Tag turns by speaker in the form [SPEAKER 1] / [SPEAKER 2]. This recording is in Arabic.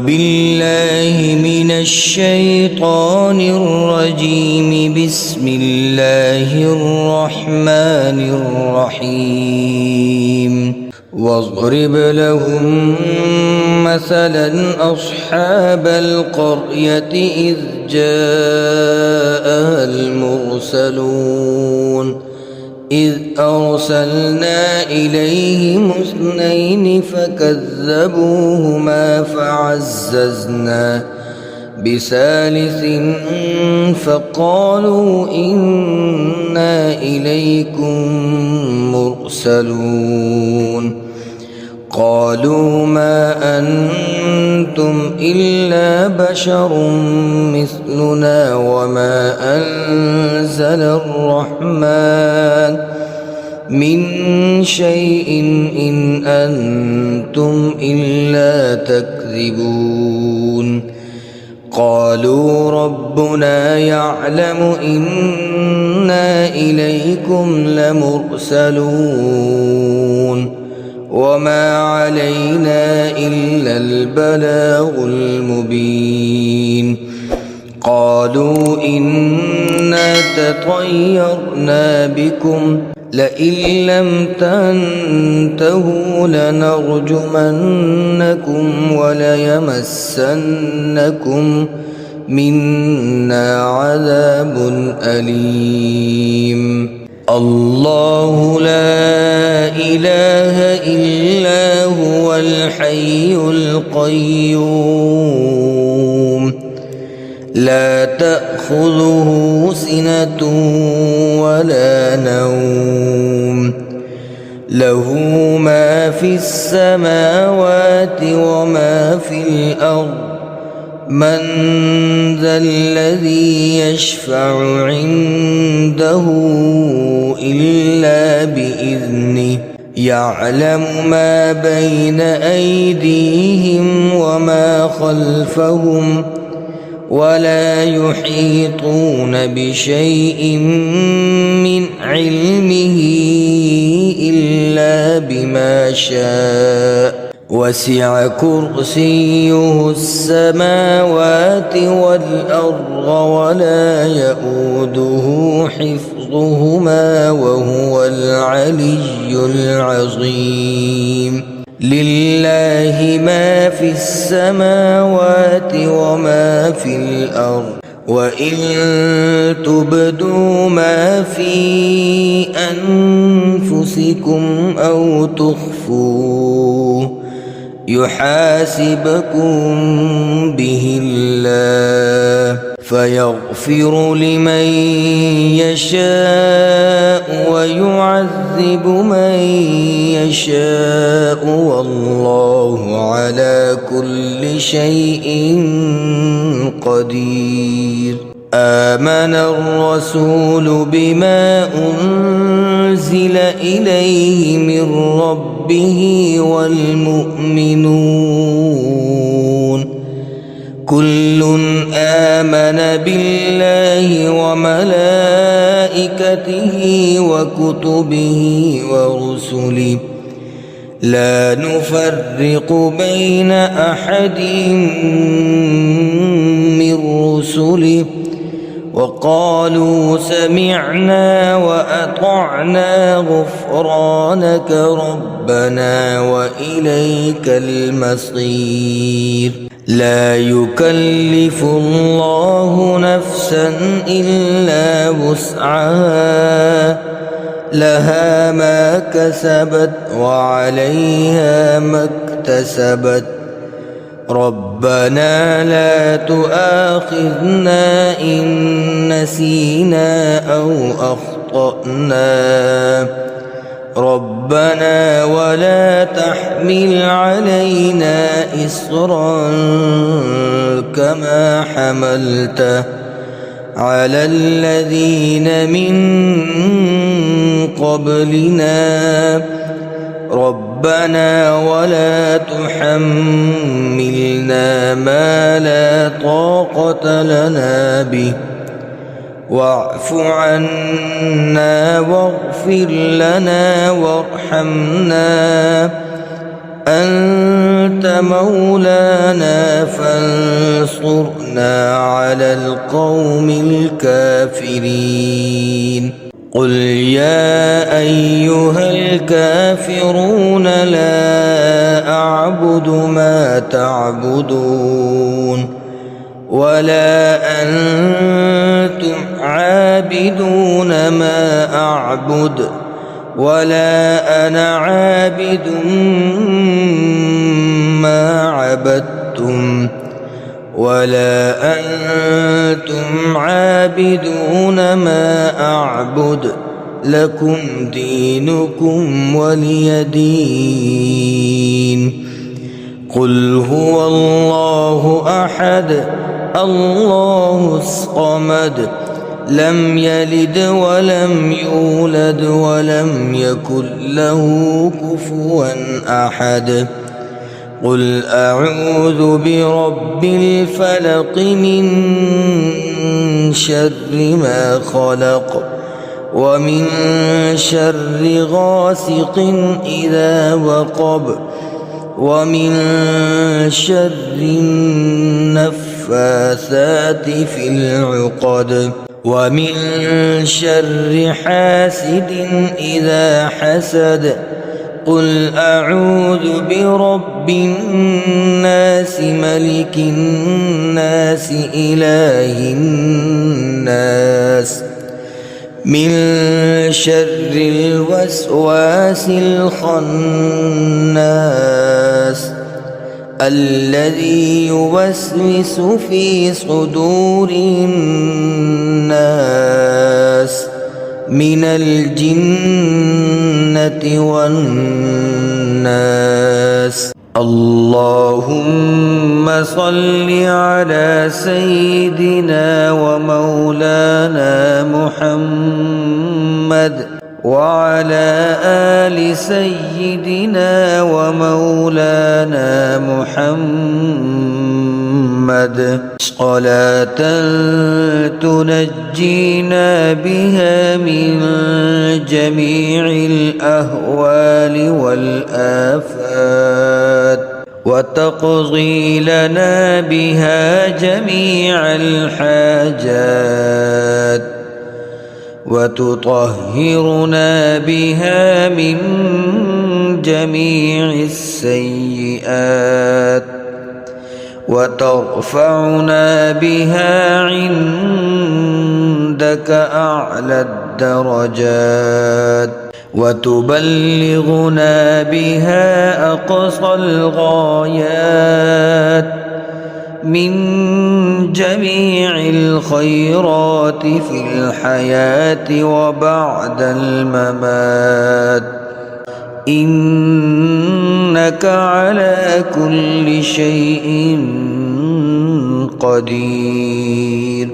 [SPEAKER 1] بالله من الشيطان الرجيم. بسم الله الرحمن الرحيم. واضرب لهم مثلا أصحاب القرية إذ جاءها المرسلون إذ أرسلنا إليهم اثنين فكذبوهما فعززنا بثالث فقالوا إنا إليكم مرسلون. قالوا ما أنتم إلا بشر مثلنا وما أنزل الرحمن من شيء إن أنتم إلا تكذبون. قالوا ربنا يعلم إنا إليكم لمرسلون وما علينا إلا البلاغ المبين. قالوا إنا تطيرنا بكم لئن لم تنتهوا لنرجمنكم وليمسنكم منا عذاب أليم. الله لا إله إلا هو الحي القيوم لا تأخذه سنة ولا نوم له ما في السماوات وما في الأرض من ذا الذي يشفع عنده إلا بإذنه يعلم ما بين أيديهم وما خلفهم ولا يحيطون بشيء من علمه إلا بما شاء وسع كرسيه السماوات والأرض ولا يؤوده حفظهما وهو العلي العظيم. لله ما في السماوات وما في الأرض وإن تبدوا ما في أنفسكم أو تخفوه يحاسبكم به الله فيغفر لمن يشاء ويعذب من يشاء والله على كل شيء قدير. آمن الرسول بما أنزل إليه من ربه والمؤمنون كل آمن بالله وملائكته وكتبه ورسله لا نفرق بين أحد من رسله وقالوا سمعنا وأطعنا غفرانك ربنا وإليك المصير. لا يكلف الله نفسا إلا وسعها لها ما كسبت وعليها ما اكتسبت ربنا لا تؤاخذنا إن نسينا أو أخطأنا ربنا ولا تحمل علينا إصرا كما حملته على الذين من قبلنا ربنا ولا تحملنا ما لا طاقة لنا به واعف عنا واغفر لنا وارحمنا أنت أنت مولانا فانصرنا على القوم الكافرين قل يا أيها الكافرون لا أعبد ما تعبدون ولا أنتم عابدون ما أعبد ولا أنا عابد ما عبدتم ولا أنتم عابدون ما أعبد لكم دينكم ولي دين قل هو الله أحد الله الصمد لم يلد ولم يولد ولم يكن له كفوا أحد قل أعوذ برب الفلق من شر ما خلق ومن شر غاسق إذا وقب ومن شر النفاثات في العقد ومن شر حاسد إذا حسد قل أعوذ برب الناس ملك الناس إله الناس من شر الوسواس الخناس الذي يوسوس في صدور الناس من الجنة والناس اللهم صل على سيدنا ومولانا محمد وعلى آل سيدنا ومولانا محمد صلاة تنجينا بها من جميع الأهوال والآفات وتقضي لنا بها جميع الحاجات وتطهرنا بها من جميع السيئات وترفعنا بها عندك أعلى الدرجات وتبلغنا بها أقصى الغايات من جميع الخيرات في الحياة وبعد الممات إنك على كل شيء قدير